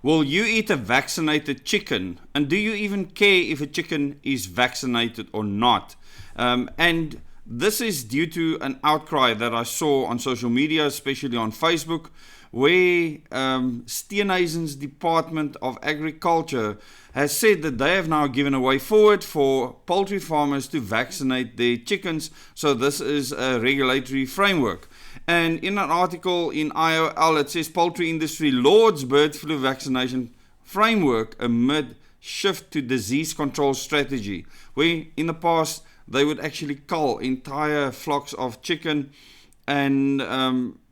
Will you eat a vaccinated chicken? And do you even care if a chicken is vaccinated or not? And this is due to an outcry that I saw on social media, especially on Facebook, where Steenhuisen's Department of Agriculture has said that they have now given a way forward for poultry farmers to vaccinate their chickens. So this is a regulatory framework. And in an article in IOL, it says poultry industry lauds bird flu vaccination framework amid shift to disease control strategy, where in the past they would actually cull entire flocks of chicken, and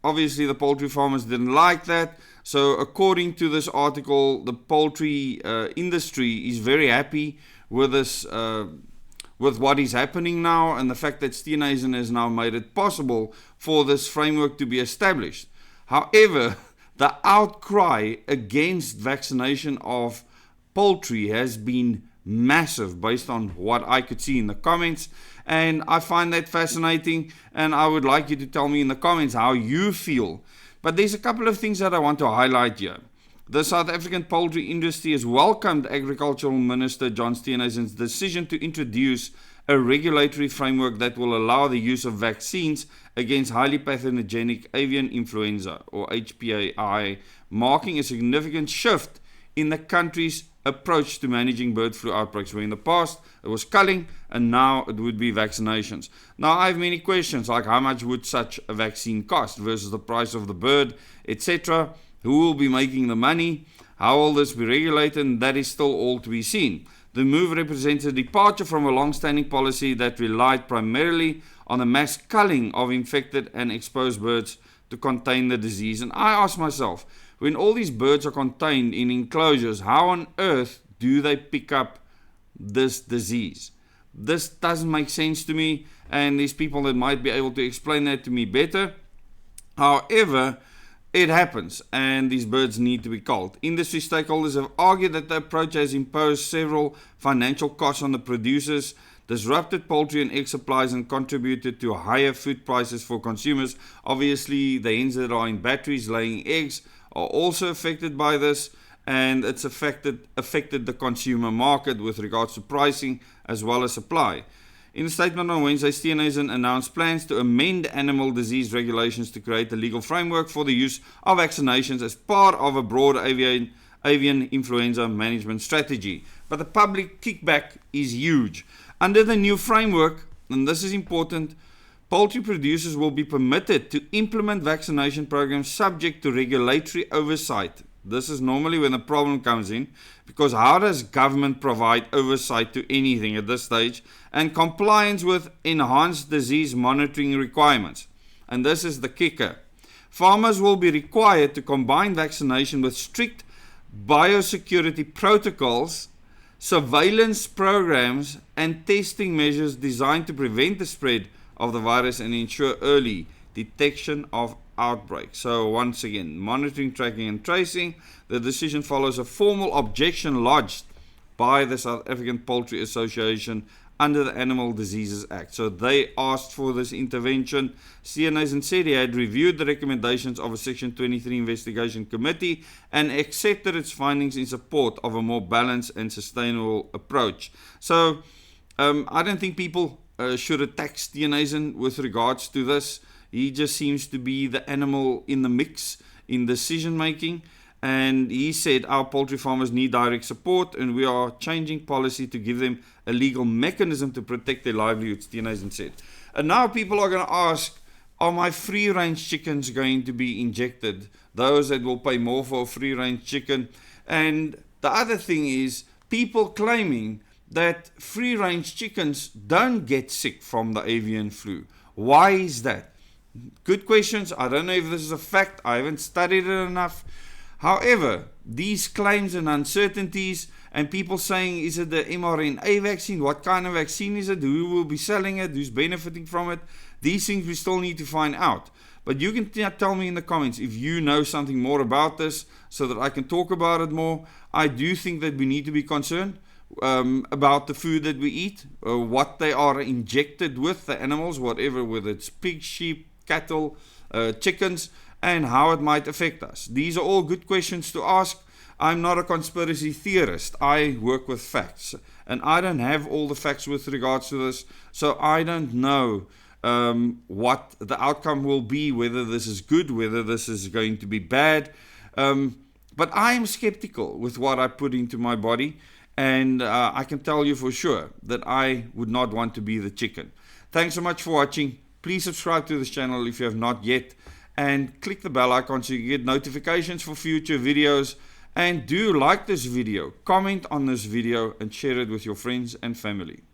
obviously the poultry farmers didn't like that. So according to this article, the poultry industry is very happy with this, with what is happening now, and the fact that Steenhuisen has now made it possible for this framework to be established. However, the outcry against vaccination of poultry has been massive based on what I could see in the comments, and I find that fascinating, and I would like you to tell me in the comments how you feel. But there's a couple of things that I want to highlight here. The South African poultry industry has welcomed Agricultural Minister John Steenhuisen's decision to introduce a regulatory framework that will allow the use of vaccines against highly pathogenic avian influenza, or HPAI, marking a significant shift in the country's approach to managing bird flu outbreaks, where in the past it was culling and now it would be vaccinations. Now I have many questions, like how much would such a vaccine cost versus the price of the bird, etc. Who will be making the money? How will this be regulated? And that is still all to be seen. The move represents a departure from a long-standing policy that relied primarily on the mass culling of infected and exposed birds to contain the disease. And I ask myself, when all these birds are contained in enclosures, how on earth do they pick up this disease? This doesn't make sense to me, and there's people that might be able to explain that to me better. However, it happens, and these birds need to be culled. Industry stakeholders have argued that the approach has imposed several financial costs on the producers, disrupted poultry and egg supplies, and contributed to higher food prices for consumers. Obviously, the hens that are in batteries laying eggs are also affected by this, and it's affected the consumer market with regards to pricing as well as supply. In a statement on Wednesday, Steenhuisen announced plans to amend animal disease regulations to create a legal framework for the use of vaccinations as part of a broader avian influenza management strategy. But the public kickback is huge. Under the new framework, and this is important, poultry producers will be permitted to implement vaccination programs subject to regulatory oversight. This is normally when the problem comes in, because how does government provide oversight to anything at this stage, and compliance with enhanced disease monitoring requirements? And this is the kicker. Farmers will be required to combine vaccination with strict biosecurity protocols, surveillance programs, and testing measures designed to prevent the spread of the virus and ensure early detection of outbreaks. So once again, monitoring, tracking and tracing. The decision follows a formal objection lodged by the South African Poultry Association under the Animal Diseases Act. So they asked for this intervention. Steenhuisen said he had reviewed the recommendations of a Section 23 investigation committee and accepted its findings in support of a more balanced and sustainable approach. So I don't think people should attack Steenhuisen with regards to this. He just seems to be the animal in the mix in decision making, and he said our poultry farmers need direct support, and we are changing policy to give them a legal mechanism to protect their livelihoods, Steenhuisen said. And now people are going to ask, are my free-range chickens going to be injected? Those that will pay more for a free-range chicken. And the other thing is people claiming that free-range chickens don't get sick from the avian flu. Why is that? Good questions. I don't know if this is a fact. I haven't studied it enough. However, these claims and uncertainties, and people saying, is it the mRNA vaccine? What kind of vaccine is it? Who will be selling it? Who's benefiting from it? These things we still need to find out. But you can tell me in the comments if you know something more about this so that I can talk about it more. I do think that we need to be concerned about the food that we eat, what they are injected with, the animals, whatever, whether it's pig, sheep, cattle, chickens, and how it might affect us. These are all good questions to ask. I'm not a conspiracy theorist. I work with facts, and I don't have all the facts with regards to this, so I don't know what the outcome will be, whether this is good, whether this is going to be bad. But I am skeptical with what I put into my body, and I can tell you for sure that I would not want to be the chicken. Thanks so much for watching. Please subscribe to this channel if you have not yet, and click the bell icon so you get notifications for future videos. And do like this video, comment on this video, and share it with your friends and family.